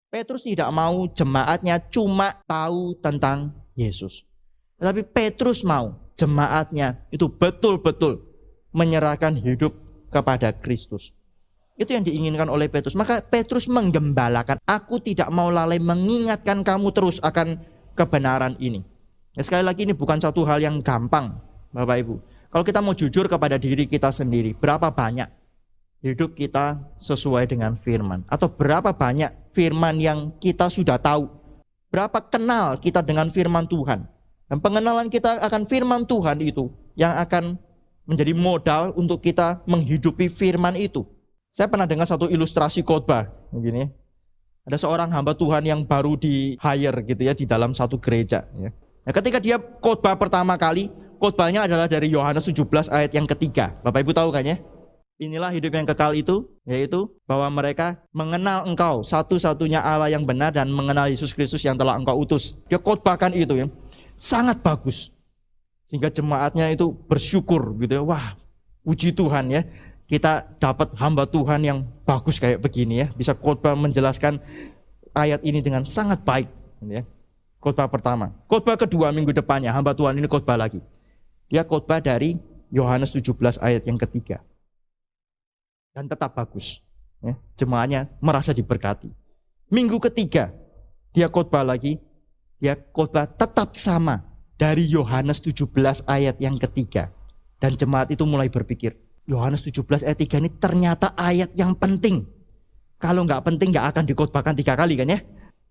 Petrus tidak mau jemaatnya cuma tahu tentang Yesus. Tetapi Petrus mau jemaatnya itu betul-betul menyerahkan hidup kepada Kristus. Itu yang diinginkan oleh Petrus. Maka Petrus menggembalakan, aku tidak mau lalai mengingatkan kamu terus akan kebenaran ini. Ya, sekali lagi ini bukan satu hal yang gampang, Bapak Ibu. Kalau kita mau jujur kepada diri kita sendiri, berapa banyak hidup kita sesuai dengan firman? Atau berapa banyak firman yang kita sudah tahu? Berapa kenal kita dengan firman Tuhan? Dan pengenalan kita akan firman Tuhan itu yang akan menjadi modal untuk kita menghidupi firman itu. Saya pernah dengar satu ilustrasi khotbah begini. Ada seorang hamba Tuhan yang baru di hire gitu ya di dalam satu gereja ya. Nah, ketika dia khotbah pertama kali, khotbahnya adalah dari Yohanes 17 ayat yang ketiga. Bapak Ibu tahu kan ya? Inilah hidup yang kekal itu, yaitu bahwa mereka mengenal Engkau satu-satunya Allah yang benar dan mengenal Yesus Kristus yang telah Engkau utus. Dia khotbahkan itu ya. Sangat bagus. Sehingga jemaatnya itu bersyukur gitu ya. Wah, puji Tuhan ya. Kita dapat hamba Tuhan yang bagus kayak begini ya. Bisa khotbah menjelaskan ayat ini dengan sangat baik gitu ya. Khotbah pertama. Khotbah kedua minggu depannya hamba Tuhan ini khotbah lagi. Dia khotbah dari Yohanes 17 ayat yang ketiga. Dan tetap bagus. Ya. Jemaatnya merasa diberkati. Minggu ketiga dia khotbah lagi. Dia khotbah tetap sama dari Yohanes 17 ayat yang ketiga. Dan jemaat itu mulai berpikir, Yohanes 17 ayat 3 ini ternyata ayat yang penting. Kalau nggak penting nggak akan dikhotbahkan 3 kali kan ya.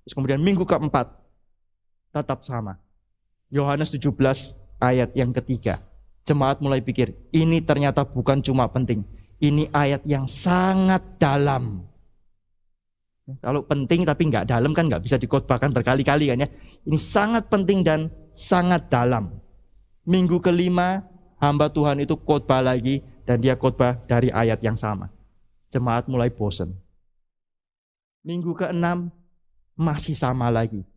Terus kemudian minggu keempat tetap sama. Yohanes 17 ayat yang ketiga. Jemaat mulai pikir, ini ternyata bukan cuma penting. Ini ayat yang sangat dalam. Kalau penting tapi nggak dalam kan nggak bisa dikhotbahkan berkali-kali kan ya. Ini sangat penting dan sangat dalam. Minggu kelima hamba Tuhan itu khotbah lagi dan dia khotbah dari ayat yang sama. Jemaat mulai bosan. Minggu keenam masih sama lagi.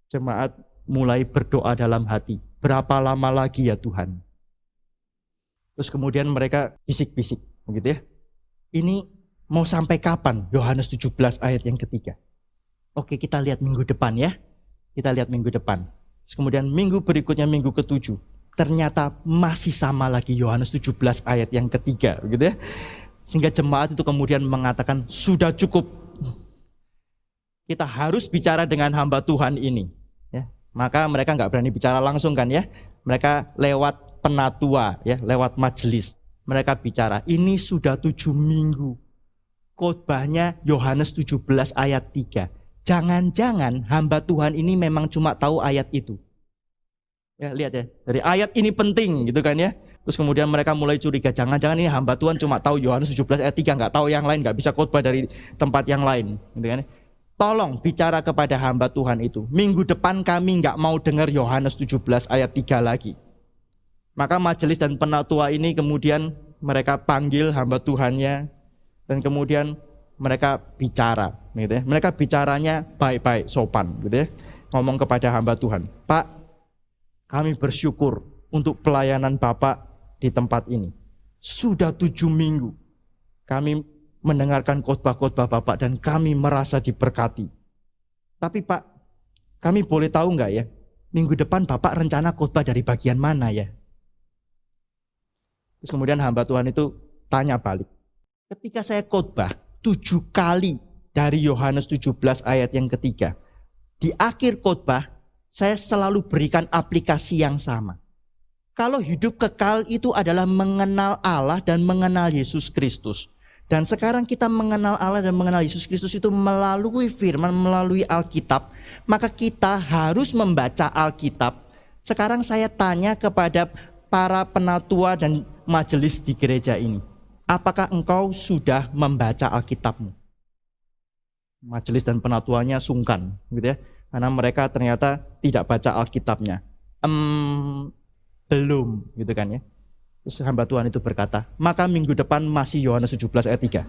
Jemaat mulai berdoa dalam hati. Berapa lama lagi ya Tuhan? Terus kemudian mereka bisik-bisik begitu ya. Ini mau sampai kapan Yohanes 17 ayat yang ketiga? Oke, kita lihat minggu depan ya. Kita lihat minggu depan. Terus kemudian minggu berikutnya minggu ke-7. Ternyata masih sama lagi Yohanes 17 ayat yang ketiga begitu ya. Sehingga jemaat itu kemudian mengatakan sudah cukup. Kita harus bicara dengan hamba Tuhan ini ya. Maka mereka nggak berani bicara langsung kan ya. Mereka lewat penatua ya, lewat majelis. Mereka bicara, ini sudah 7 minggu. Khotbahnya Yohanes 17 ayat 3. Jangan-jangan hamba Tuhan ini memang cuma tahu ayat itu. Ya, lihat ya, dari ayat ini penting gitu kan ya. Terus kemudian mereka mulai curiga, jangan-jangan ini hamba Tuhan cuma tahu Yohanes 17 ayat 3, nggak tahu yang lain, nggak bisa khotbah dari tempat yang lain gitu kan. Tolong bicara kepada hamba Tuhan itu. Minggu depan kami nggak mau dengar Yohanes 17 ayat 3 lagi. Maka majelis dan penatua ini kemudian mereka panggil hamba Tuhannya dan kemudian mereka bicara, gitu ya. Mereka bicaranya baik-baik, sopan, gitu ya. Ngomong kepada hamba Tuhan, Pak, kami bersyukur untuk pelayanan Bapak di tempat ini. Sudah 7 minggu kami mendengarkan khotbah-khotbah Bapak dan kami merasa diberkati. Tapi Pak, kami boleh tahu nggak ya, minggu depan Bapak rencana khotbah dari bagian mana ya? Terus kemudian hamba Tuhan itu tanya balik. Ketika saya khotbah 7 kali dari Yohanes 17 ayat yang ketiga. Di akhir khotbah saya selalu berikan aplikasi yang sama. Kalau hidup kekal itu adalah mengenal Allah dan mengenal Yesus Kristus. Dan sekarang kita mengenal Allah dan mengenal Yesus Kristus itu melalui firman, melalui Alkitab. Maka kita harus membaca Alkitab. Sekarang saya tanya kepada para penatua dan majelis di gereja ini. Apakah engkau sudah membaca Alkitabmu? Majelis dan penatuanya sungkan, gitu ya, karena mereka ternyata tidak baca Alkitabnya. Belum, gitu kan ya. Terus hamba Tuhan itu berkata, maka minggu depan masih Yohanes 17 ayat 3.